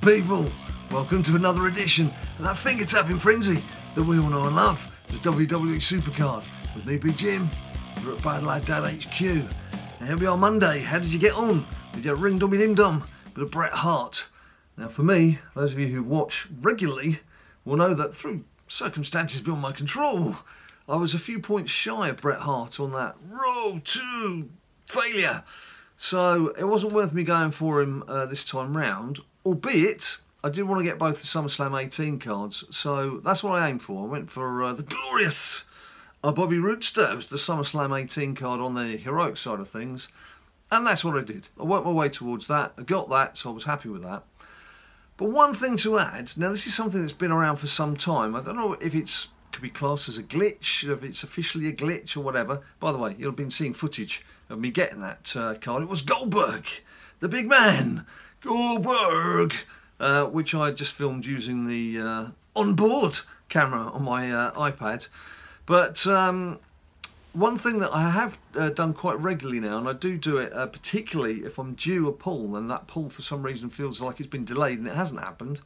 People, welcome to another edition of that finger-tapping frenzy that we all know and love. It's WWE SuperCard with me, Big Jim. We're at BadLadDad HQ. Now here we are Monday. How did you get on with your ring dummy dim dum with a Bret Hart? Now for me, those of you who watch regularly will know that through circumstances beyond my control, I was a few points shy of Bret Hart on that road to failure. So it wasn't worth me going for him this time round, albeit I did want to get both the SummerSlam 18 cards, so that's what I aimed for. I went for the glorious Bobby Roodster. It was the SummerSlam 18 card on the heroic side of things, and that's what I did. I worked my way towards that, I got that, so I was happy with that. But one thing to add, now this is something that's been around for some time. I don't know if it's could be classed as a glitch, if it's officially a glitch or whatever. By the way, you'll have been seeing footage of me getting that card. It was Goldberg, the big man, Goldberg, which I just filmed using the onboard camera on my iPad. But one thing that I have done quite regularly now, and I do it particularly if I'm due a pull and that pull for some reason feels like it's been delayed and it hasn't happened.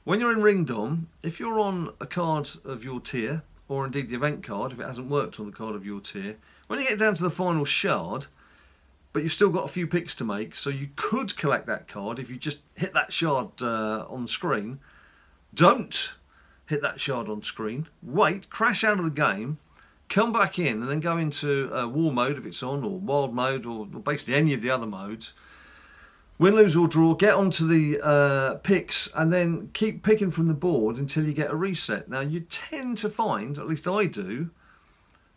When you're in Ringdom, if you're on a card of your tier, or indeed the event card, if it hasn't worked on the card of your tier, when you get down to the final shard, but you've still got a few picks to make, so you could collect that card if you just hit that shard on the screen. Don't hit that shard on screen. Wait, crash out of the game, come back in, and then go into war mode if it's on, or wild mode, or basically any of the other modes. Win, lose or draw, get onto the picks and then keep picking from the board until you get a reset. Now you tend to find, at least I do,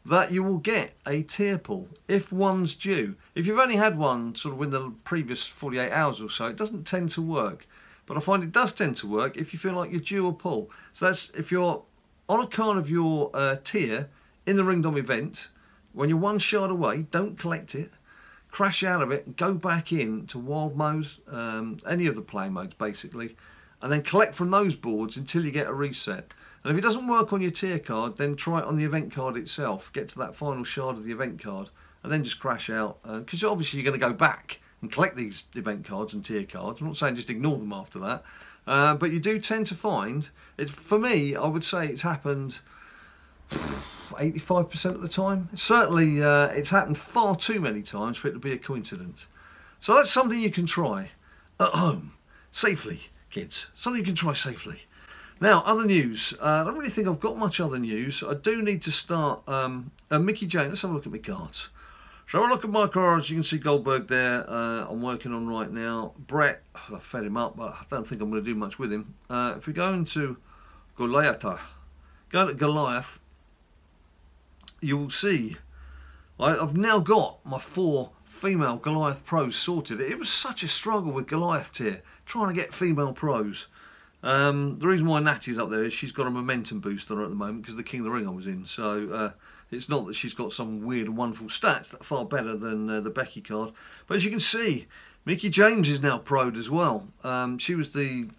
that you will get a tier pull if one's due. If you've only had one sort of in the previous 48 hours or so, it doesn't tend to work. But I find it does tend to work if you feel like you're due a pull. So that's if you're on a card of your tier in the Ringdom event, when you're one shard away, don't collect it. Crash out of it, go back in to wild modes, any of the play modes basically, and then collect from those boards until you get a reset. And if it doesn't work on your tier card, then try it on the event card itself. Get to that final shard of the event card, and then just crash out. Because obviously you're going to go back and collect these event cards and tier cards. I'm not saying just ignore them after that, but you do tend to find, for me, I would say it's happened 85% of the time. Certainly it's happened far too many times for it to be a coincidence. So that's something you can try at home, safely, kids. Something you can try safely. Now, other news. I don't really think I've got much other news. I do need to start Mickey James. Let's have a look at my cards. So have a look at my cards. You can see Goldberg there. I'm working on right now. Bret, I fed him up, but I don't think I'm going to do much with him. If we go into Goliath, you will see I've now got my 4 female Goliath pros sorted. It was such a struggle with Goliath tier, trying to get female pros. The reason why Natty's up there is she's got a momentum boost on her at the moment because of the King of the Ring I was in. So it's not that she's got some weird and wonderful stats that are far better than the Becky card. But as you can see, Mickey James is now pro'd as well. She was the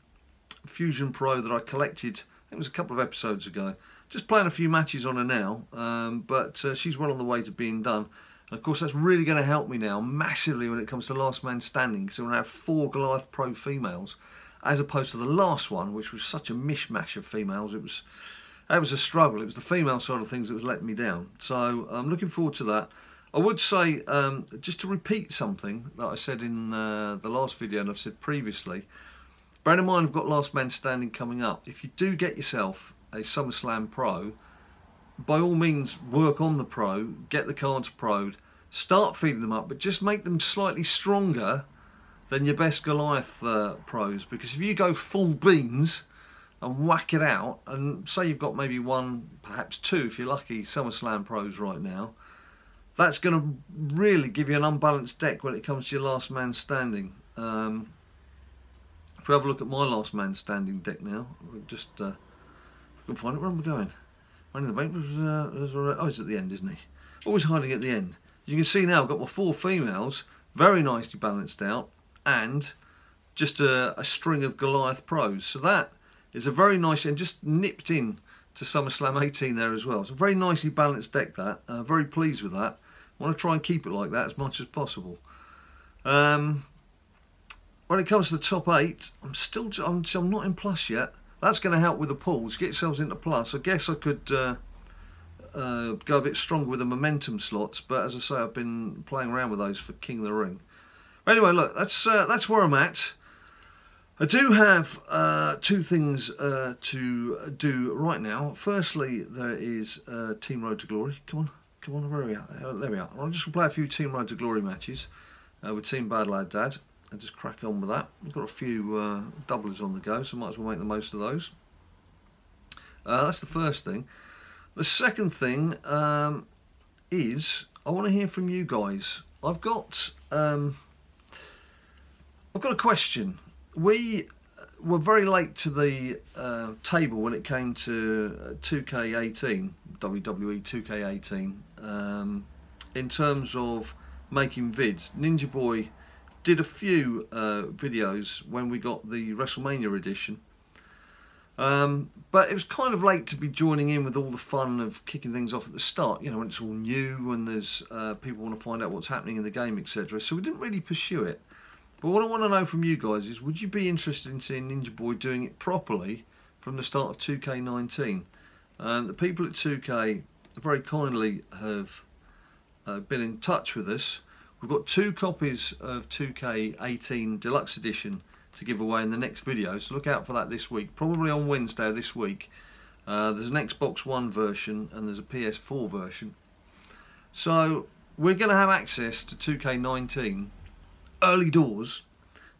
Fusion Pro that I collected, I think it was a couple of episodes ago. Just playing a few matches on her now, but she's well on the way to being done. And of course, that's really going to help me now massively when it comes to last man standing. So we're going to have 4 Goliath Pro females, as opposed to the last one, which was such a mishmash of females. It was a struggle. It was the female side of things that was letting me down. So I'm looking forward to that. I would say, just to repeat something that I said in the last video and I've said previously, bear in mind I've got last man standing coming up. If you do get yourself a SummerSlam Pro, by all means work on the Pro, get the cards pro'd, start feeding them up, but just make them slightly stronger than your best Goliath pros, because if you go full beans and whack it out, and say you've got maybe 1, perhaps 2 if you're lucky, SummerSlam pros right now, that's going to really give you an unbalanced deck when it comes to your last man standing. If we have a look at my last man standing deck now, we'll just can find it. Where am I going? Running the bank was oh, he's at the end, isn't he? Always hiding at the end. You can see now I've got my 4 females, very nicely balanced out, and just a string of Goliath pros. So that is a very nice, and just nipped in to SummerSlam 18 there as well. It's a very nicely balanced deck that. Very pleased with that. I want to try and keep it like that as much as possible. when it comes to the top 8, I'm not in plus yet. That's going to help with the pools, get yourselves into plus. I guess I could go a bit stronger with the momentum slots, but as I say, I've been playing around with those for King of the Ring. Anyway, look, that's where I'm at. I do have 2 things to do right now. Firstly, there is Team Road to Glory. Come on, where are we at? There we are. I'll just play a few Team Road to Glory matches with Team BadLadDad and just crack on with that. I've got a few doublers on the go, so might as well make the most of those. That's the first thing. The second thing is I want to hear from you guys. I've got a question. We were very late to the table when it came to 2K18, WWE 2K18, in terms of making vids. Ninja Boy did a few videos when we got the WrestleMania edition, but it was kind of late to be joining in with all the fun of kicking things off at the start, you know, when it's all new and there's people want to find out what's happening in the game, etc. So we didn't really pursue it. But what I want to know from you guys is, would you be interested in seeing Ninja Boy doing it properly from the start of 2K19? The people at 2K very kindly have been in touch with us. We've got 2 copies of 2K18 Deluxe Edition to give away in the next video, so look out for that this week, probably on Wednesday of this week. There's an Xbox One version and there's a PS4 version. So we're going to have access to 2K19 early doors.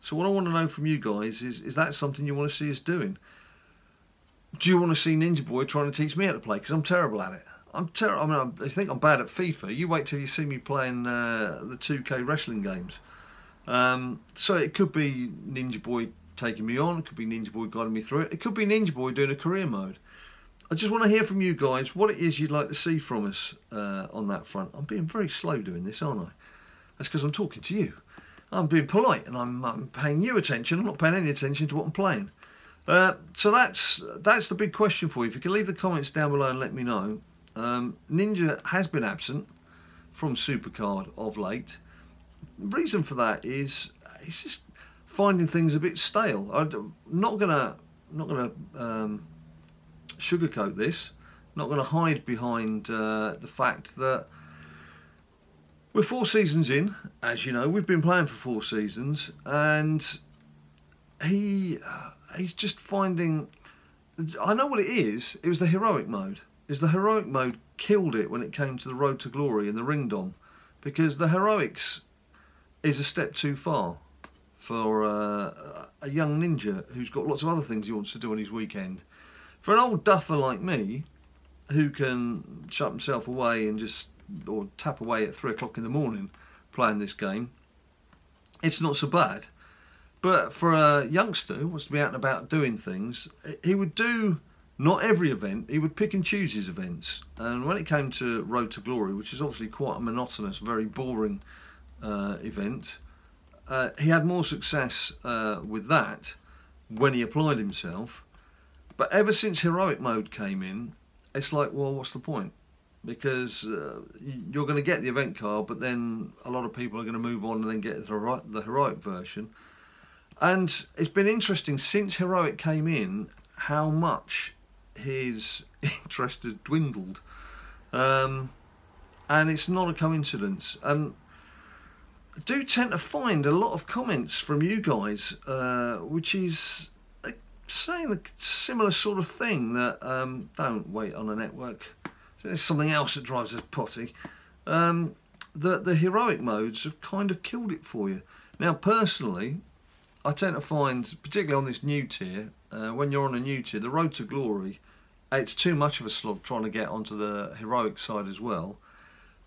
So what I want to know from you guys is that something you want to see us doing? Do you want to see Ninja Boy trying to teach me how to play? Because I'm terrible at it. I mean, I think I'm bad at FIFA. You wait till you see me playing the 2K wrestling games. So it could be Ninja Boy taking me on. It could be Ninja Boy guiding me through it. It could be Ninja Boy doing a career mode. I just want to hear from you guys what it is you'd like to see from us on that front. I'm being very slow doing this, aren't I? That's because I'm talking to you. I'm being polite and I'm paying you attention. I'm not paying any attention to what I'm playing. So that's the big question for you. If you can leave the comments down below and let me know. Ninja has been absent from SuperCard of late. The reason for that is he's just finding things a bit stale. I'm not gonna sugarcoat this. Not gonna hide behind the fact that we're 4 seasons in. As you know, we've been playing for 4 seasons, and he's just finding. I know what it is. It was the heroic mode. The heroic mode killed it when it came to the Road to Glory and the Ring Dom, because the heroics is a step too far for a young ninja who's got lots of other things he wants to do on his weekend. For an old duffer like me, who can shut himself away and just or tap away at 3 o'clock in the morning playing this game, it's not so bad. But for a youngster who wants to be out and about doing things, he would do not every event, he would pick and choose his events. And when it came to Road to Glory, which is obviously quite a monotonous, very boring event, he had more success with that when he applied himself. But ever since heroic mode came in, it's like, well, what's the point? Because you're going to get the event card, but then a lot of people are going to move on and then get the heroic version. And it's been interesting since heroic came in how much his interest has dwindled, and it's not a coincidence. And I do tend to find a lot of comments from you guys which is saying the similar sort of thing, that don't wait on a network, there's something else that drives us potty, that the heroic modes have kind of killed it for you. Now personally, I tend to find, particularly on this new tier, when you're on a new tier, the Road to Glory, it's too much of a slog trying to get onto the heroic side as well.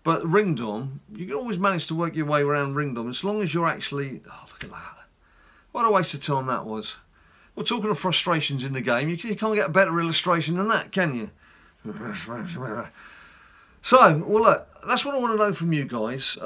But Ring Dom, you can always manage to work your way around Ring Dom as long as you're actually... Oh, look at that. What a waste of time that was. Well, talking of frustrations in the game, you can't get a better illustration than that, can you? So, well look, that's what I want to know from you guys.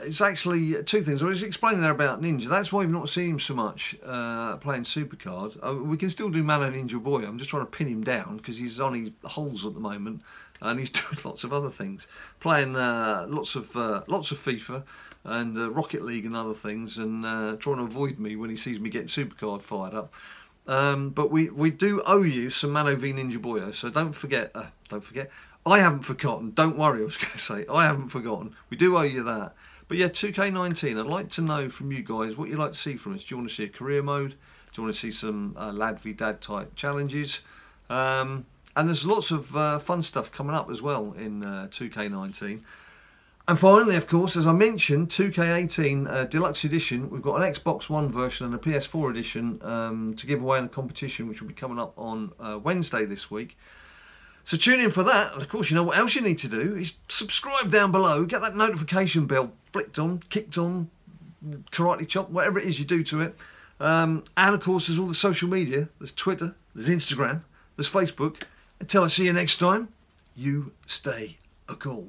It's actually 2 things. I was explaining there about Ninja. That's why you've not seen him so much playing SuperCard. We can still do Mana Ninja Boy. I'm just trying to pin him down because he's on his holes at the moment. and he's doing lots of other things, playing lots of FIFA and Rocket League and other things, and trying to avoid me when he sees me getting SuperCard fired up. But we do owe you some Mano v Ninja Boyo, so don't forget. I haven't forgotten. Don't worry, I was going to say I haven't forgotten. We do owe you that. But yeah, 2K19. I'd like to know from you guys what you'd like to see from us. Do you want to see a career mode? Do you want to see some Lad v Dad type challenges? And there's lots of fun stuff coming up as well in 2K19. And finally, of course, as I mentioned, 2K18 Deluxe Edition. We've got an Xbox One version and a PS4 edition to give away in a competition, which will be coming up on Wednesday this week. So tune in for that. And of course, you know what else you need to do is subscribe down below, get that notification bell flicked on, kicked on, karate chop, whatever it is you do to it. And of course, there's all the social media. There's Twitter, there's Instagram, there's Facebook. Until I see you next time, you stay cool.